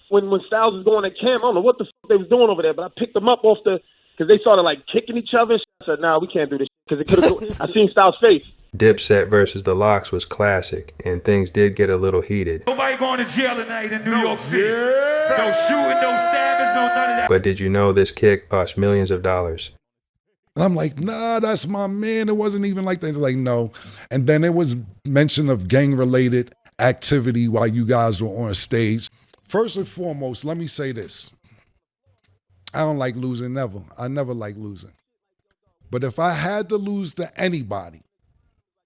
when Styles was going at Cam. I don't know what the fuck they was doing over there, but I picked them up off because they started like kicking each other. I said, nah, we can't do this because it could have. I seen Styles' face. Dipset versus the Lox was classic, and things did get a little heated. Nobody going to jail tonight in New York City. No shooting, no stabbing, no none of that. But did you know this kick cost millions of dollars? And I'm like, nah, that's my man. It wasn't even like that. They're like, no. And then it was mention of gang-related activity while you guys were on stage. First and foremost, let me say this. I don't like losing, never. I never like losing. But if I had to lose to anybody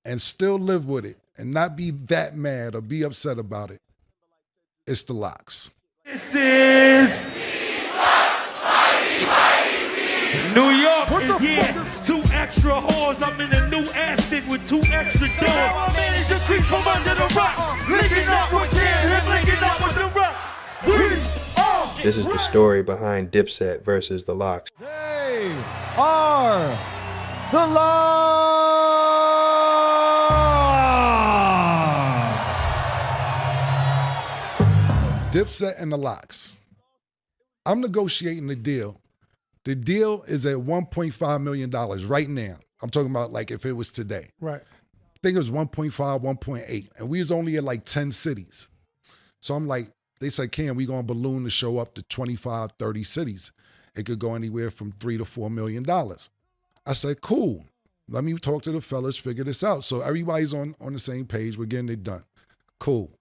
and still live with it and not be that mad or be upset about it, it's the Lox. This is New York is here. 2 extra whores. I'm in a new Aston with 2 extra doors. My man is a creep from under the rock. Linking up with Cam, linking up with the rock. This is the story behind Dipset versus the Lox. They are the Lox. Dipset and the Lox. I'm negotiating the deal. The deal is at $1.5 million right now. I'm talking about like if it was today. Right. I think it was 1.5, 1.8. And we was only at like 10 cities. So I'm like, they said, Cam, we going to balloon the show up to 25, 30 cities. It could go anywhere from $3 to $4 million. I said, cool. Let me talk to the fellas, figure this out. So everybody's on the same page. We're getting it done. Cool.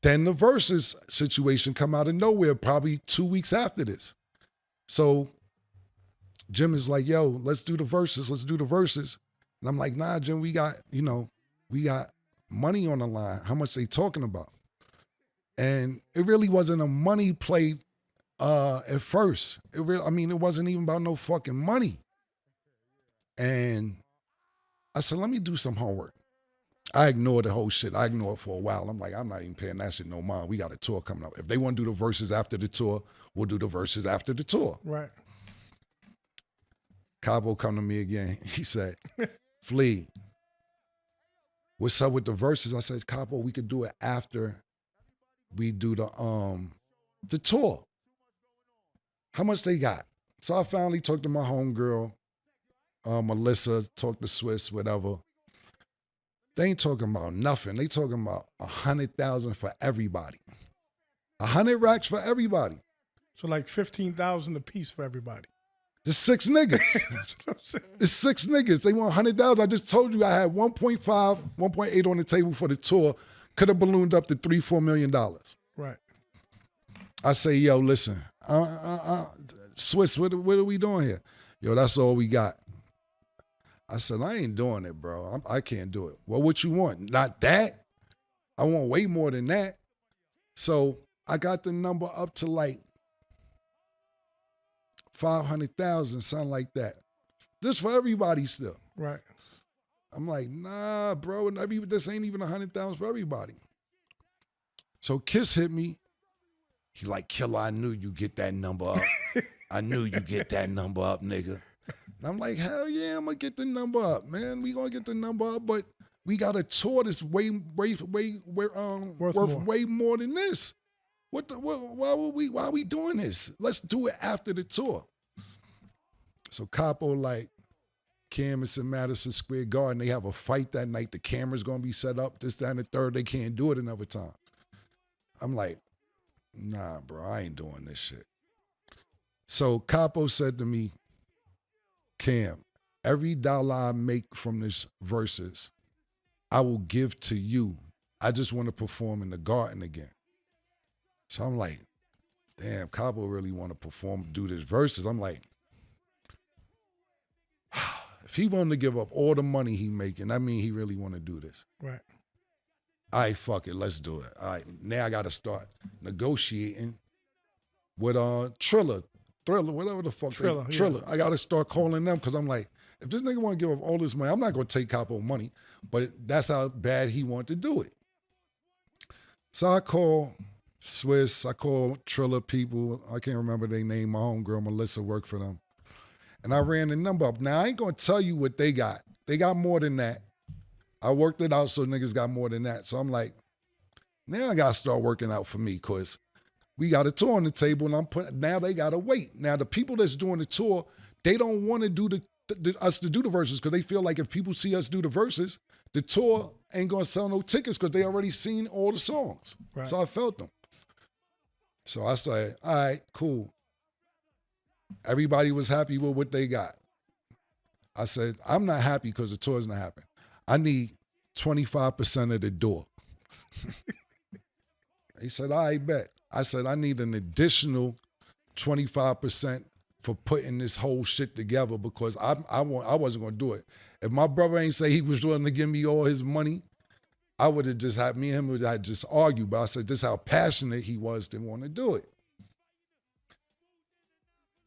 Then the Verzuz situation come out of nowhere probably 2 weeks after this. So Jim is like, yo, let's do the Verzuz. Let's do the Verzuz. And I'm like, nah, Jim, we got money on the line. How much they talking about? And it really wasn't a money play at first. It wasn't even about no fucking money. And I said, let me do some homework. I ignored the whole shit. I ignored it for a while. I'm like, I'm not even paying that shit no mind. We got a tour coming up. If they want to do the Verzuz after the tour, we'll do the Verzuz after the tour. Right. Cabo come to me again. He said, Flea, what's up with the Verzuz? I said, Cabo, we could do it after we do the tour. How much they got? So I finally talked to my homegirl, Melissa, talked to Swiss, whatever. They ain't talking about nothing. They talking about 100,000 for everybody. 100 racks for everybody. So like 15,000 a piece for everybody. There's 6 niggas. That's what I'm saying. It's 6 niggas. They want 100,000. I just told you I had 1.5, 1.8 on the table for the tour. Could have ballooned up to $3-4 million. Right. I say, yo, listen, Swiss, what are we doing here? Yo, that's all we got. I said, I ain't doing it, bro. I can't do it. Well, what you want? Not that. I want way more than that. So I got the number up to like 500,000, something like that. This for everybody still. Right. I'm like, nah, bro. This ain't even 100,000 for everybody. So Kiss hit me. He like, Killer, I knew you get that number up. I knew you get that number up, nigga. And I'm like, hell yeah, I'm gonna get the number up, man. We gonna get the number up, but we got a tour that's worth way more than this. Why are we doing this? Let's do it after the tour. So Capo like, Cam is in Madison Square Garden. They have a fight that night. The camera's gonna be set up. This, that, and the third. They can't do it another time. I'm like, nah, bro, I ain't doing this shit. So Capo said to me, Cam, every dollar I make from this Verzuz, I will give to you. I just want to perform in the Garden again. So I'm like, damn, Capo really want to perform, do this Verzuz. I'm like, if he wanted to give up all the money he making, that mean he really want to do this. Right. All right, fuck it, let's do it. All right, now I got to start negotiating with Thriller, whatever the fuck. Triller. Yeah. I got to start calling them because I'm like, if this nigga want to give up all this money, I'm not going to take Capo money, but that's how bad he wanted to do it. So I call Swiss, I call Triller people. I can't remember their name. My homegirl, Melissa, worked for them. And I ran the number up. Now, I ain't going to tell you what they got. They got more than that. I worked it out so niggas got more than that. So I'm like, now I got to start working out for me because we got a tour on the table, and now they gotta wait. Now the people that's doing the tour, they don't want to do us to do the verses because they feel like if people see us do the verses, the tour ain't gonna sell no tickets because they already seen all the songs. Right. So I felt them. So I said, all right, cool. Everybody was happy with what they got. I said, I'm not happy because the tour's not happening. I need 25% of the door. He said, all right, bet. I said, I need an additional 25% for putting this whole shit together because I wasn't going to do it. If my brother ain't say he was willing to give me all his money, I would have just had me and him would have just argued. But I said, this is how passionate he was to want to do it.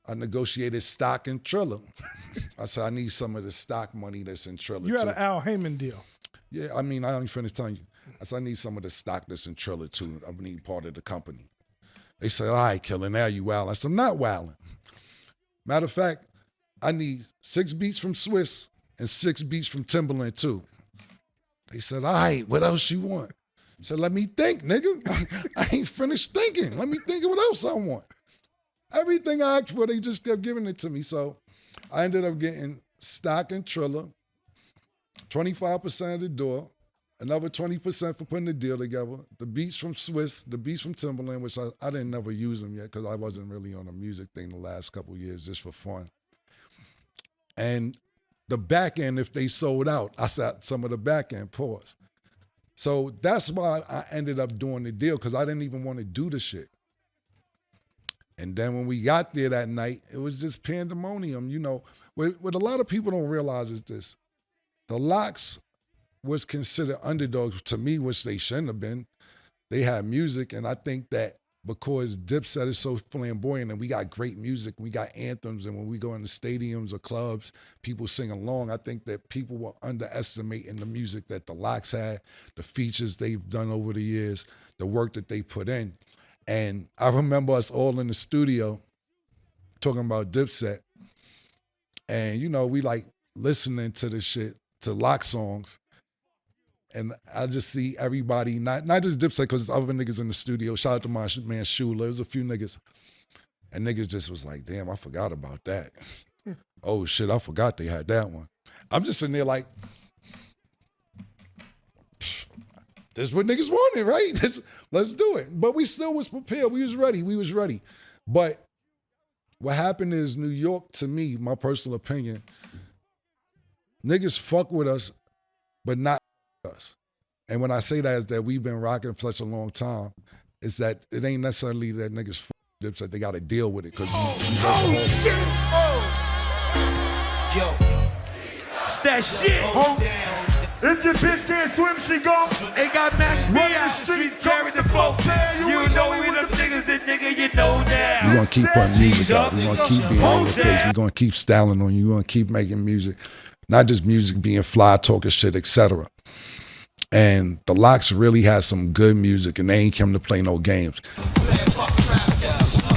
I negotiated stock in Triller. I said, I need some of the stock money that's in Triller. You had too. an Al Heyman deal. Yeah, I mean, I only finished telling you. I said, I need some of the stock that's in Triller too. I need part of the company. They said, all right, Killer, now you wilding. I said, I'm not wilding. Matter of fact, I need 6 beats from Swiss and 6 beats from Timberland too. They said, all right, what else you want? I said, let me think, nigga. I ain't finished thinking. Let me think of what else I want. Everything I asked for, they just kept giving it to me. So I ended up getting stock in Triller, 25% of the door, another 20% for putting the deal together, the beats from Swiss, the beats from Timberland, which I didn't never use them yet because I wasn't really on a music thing the last couple of years just for fun. And the back end, if they sold out, I said some of the back end, pause. So that's why I ended up doing the deal because I didn't even want to do the shit. And then when we got there that night, it was just pandemonium. You know, what a lot of people don't realize is this. The Lox was considered underdogs to me, which they shouldn't have been. They had music, and I think that because Dipset is so flamboyant and we got great music, we got anthems, and when we go into stadiums or clubs, people sing along, I think that people were underestimating the music that the Lox had, the features they've done over the years, the work that they put in. And I remember us all in the studio talking about Dipset. And, you know, we like listening to the shit, to Lox songs. And I just see everybody, not just Dipset, because there's other niggas in the studio. Shout out to my man Shula. There's a few niggas. And niggas just was like, damn, I forgot about that. Oh, shit, I forgot they had that one. I'm just sitting there like, this is what niggas wanted, right? Let's do it. But we still was prepared. We was ready. But what happened is New York, to me, my personal opinion, niggas fuck with us, but not us. And when I say that is that we've been rocking for such a long time, it's that it ain't necessarily that niggas fuck Dipset, they got to deal with it. Cause Yo, it's that shit. If your bitch can't swim, she gon' ain't got Max B out the streets, carry the folk. You know we the niggas, the nigga you know now. We're gonna keep putting music out. We're gonna keep being on your face. We're gonna keep styling on you. We're gonna keep making music. Not just music being fly, talking shit, etc. And the Lox really has some good music, and they ain't come to play no games.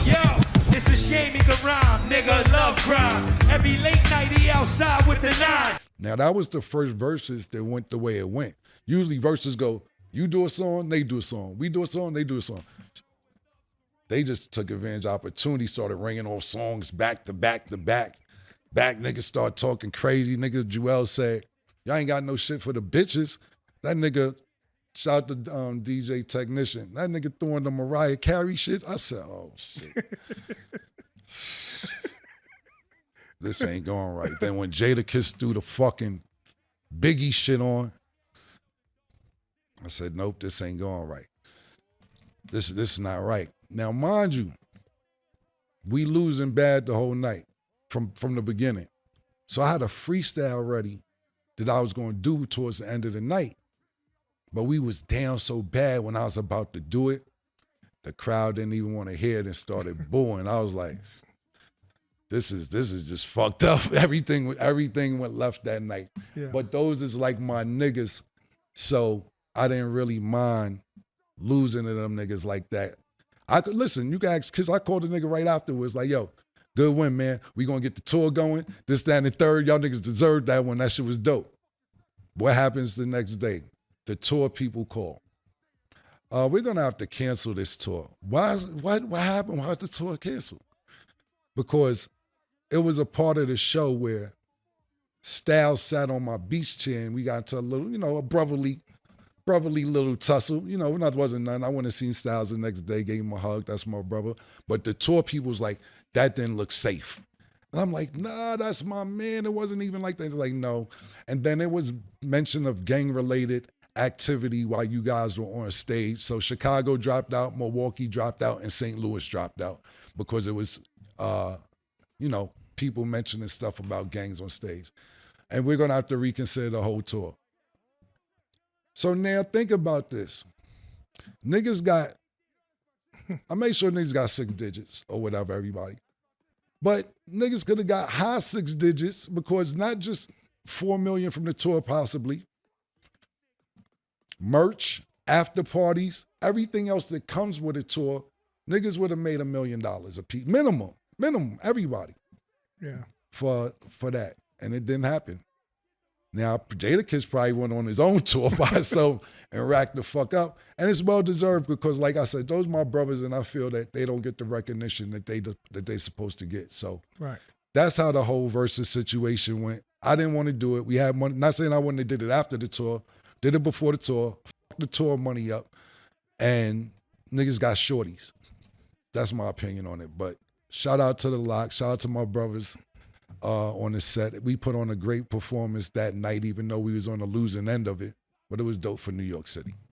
Yo, it's a shame he can rhyme, nigga love crime. Every late night he outside with the 9. Now, that was the first verses that went the way it went. Usually verses go, you do a song, they do a song. We do a song, they do a song. They just took advantage of opportunity, started ringing off songs back to back to back. Back niggas start talking crazy. Nigga Joel said, y'all ain't got no shit for the bitches. That nigga, shout out to DJ Technician. That nigga throwing the Mariah Carey shit. I said, oh, shit. This ain't going right. Then when Jadakiss threw the fucking Biggie shit on, I said, nope, this ain't going right. This is not right. Now, mind you, we losing bad the whole night from the beginning. So I had a freestyle ready that I was going to do towards the end of the night. But we was down so bad when I was about to do it, the crowd didn't even want to hear it and started booing. I was like, this is just fucked up. Everything went left that night. Yeah. But those is like my niggas, so I didn't really mind losing to them niggas like that. I could listen, you guys, cause I called the nigga right afterwards, like, yo, good win, man. We gonna get the tour going. This, that, and the third. Y'all niggas deserved that one. That shit was dope. What happens the next day? The tour people call. we're gonna have to cancel this tour. What happened? Why the tour canceled? Because it was a part of the show where Styles sat on my beach chair and we got into a little, a brotherly little tussle. It wasn't nothing. I went and seen Styles the next day, gave him a hug. That's my brother. But the tour people was like, that didn't look safe. And I'm like, nah, that's my man. It wasn't even like that. They're like, no. And then it was mention of gang-related activity while you guys were on stage. So Chicago dropped out, Milwaukee dropped out, and St. Louis dropped out because it was, people mentioning stuff about gangs on stage. And we're going to have to reconsider the whole tour. So now think about this. Niggas got, I make sure niggas got 6 digits or whatever, everybody. But niggas could have got high 6 digits because not just 4 million from the tour possibly, merch, after parties, everything else that comes with a tour, niggas would have made $1 million a piece. Minimum, everybody. Yeah. For that. And it didn't happen. Now, Jadakiss probably went on his own tour by himself and racked the fuck up. And it's well deserved because, like I said, those are my brothers, and I feel that they don't get the recognition that they're supposed to get. So right. That's how the whole Verzuz situation went. I didn't want to do it. We had money. Not saying I wouldn't have did it after the tour. Did it before the tour. Fucked the tour money up. And niggas got shorties. That's my opinion on it. But shout out to the Lock. Shout out to my brothers. On the set. We put on a great performance that night, even though we was on the losing end of it. But it was dope for New York City.